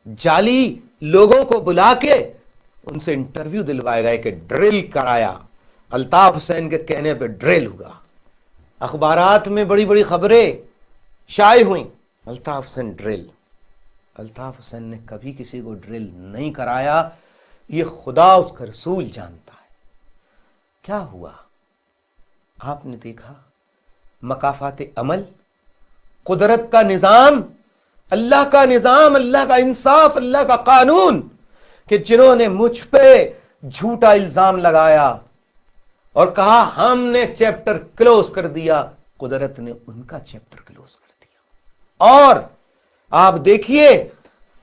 جعلی لوگوں کو بلا کے ان سے انٹرویو دلوائے گئے کہ ڈرل کرایا، الطاف حسین کے کہنے پہ ڈرل ہوا، اخبارات میں بڑی بڑی خبریں شائع ہوئیں، الطاف حسین ڈرل۔ الطاف حسین نے کبھی کسی کو ڈرل نہیں کرایا، یہ خدا اس کا رسول جانتا ہے۔ کیا ہوا؟ آپ نے دیکھا مکافات عمل، قدرت کا نظام، اللہ کا نظام، اللہ کا انصاف، اللہ کا قانون، کہ جنہوں نے مجھ پہ جھوٹا الزام لگایا اور کہا ہم نے چیپٹر کلوز کر دیا، قدرت نے ان کا چیپٹر کلوز کر دیا۔ اور آپ دیکھیے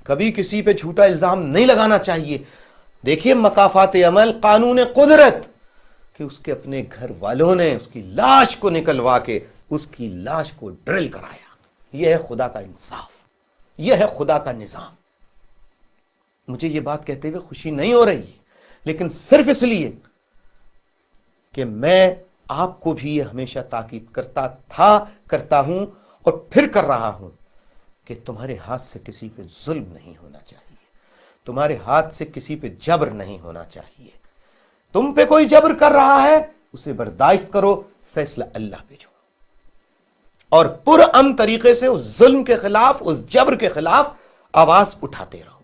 کبھی کسی پہ جھوٹا الزام نہیں لگانا چاہیے۔ دیکھیے مکافات عمل، قانون قدرت، کہ اس کے اپنے گھر والوں نے اس کی لاش کو نکلوا کے اس کی لاش کو ڈرل کرایا۔ یہ ہے خدا کا انصاف، یہ ہے خدا کا نظام۔ مجھے یہ بات کہتے ہوئے خوشی نہیں ہو رہی، لیکن صرف اس لیے کہ میں آپ کو بھی یہ ہمیشہ تاکید کرتا تھا، کرتا ہوں اور پھر کر رہا ہوں کہ تمہارے ہاتھ سے کسی پہ ظلم نہیں ہونا چاہیے، تمہارے ہاتھ سے کسی پہ جبر نہیں ہونا چاہیے۔ تم پہ کوئی جبر کر رہا ہے اسے برداشت کرو، فیصلہ اللہ پہ چھوڑو، اور پرامن طریقے سے اس ظلم کے خلاف، اس جبر کے خلاف آواز اٹھاتے رہو۔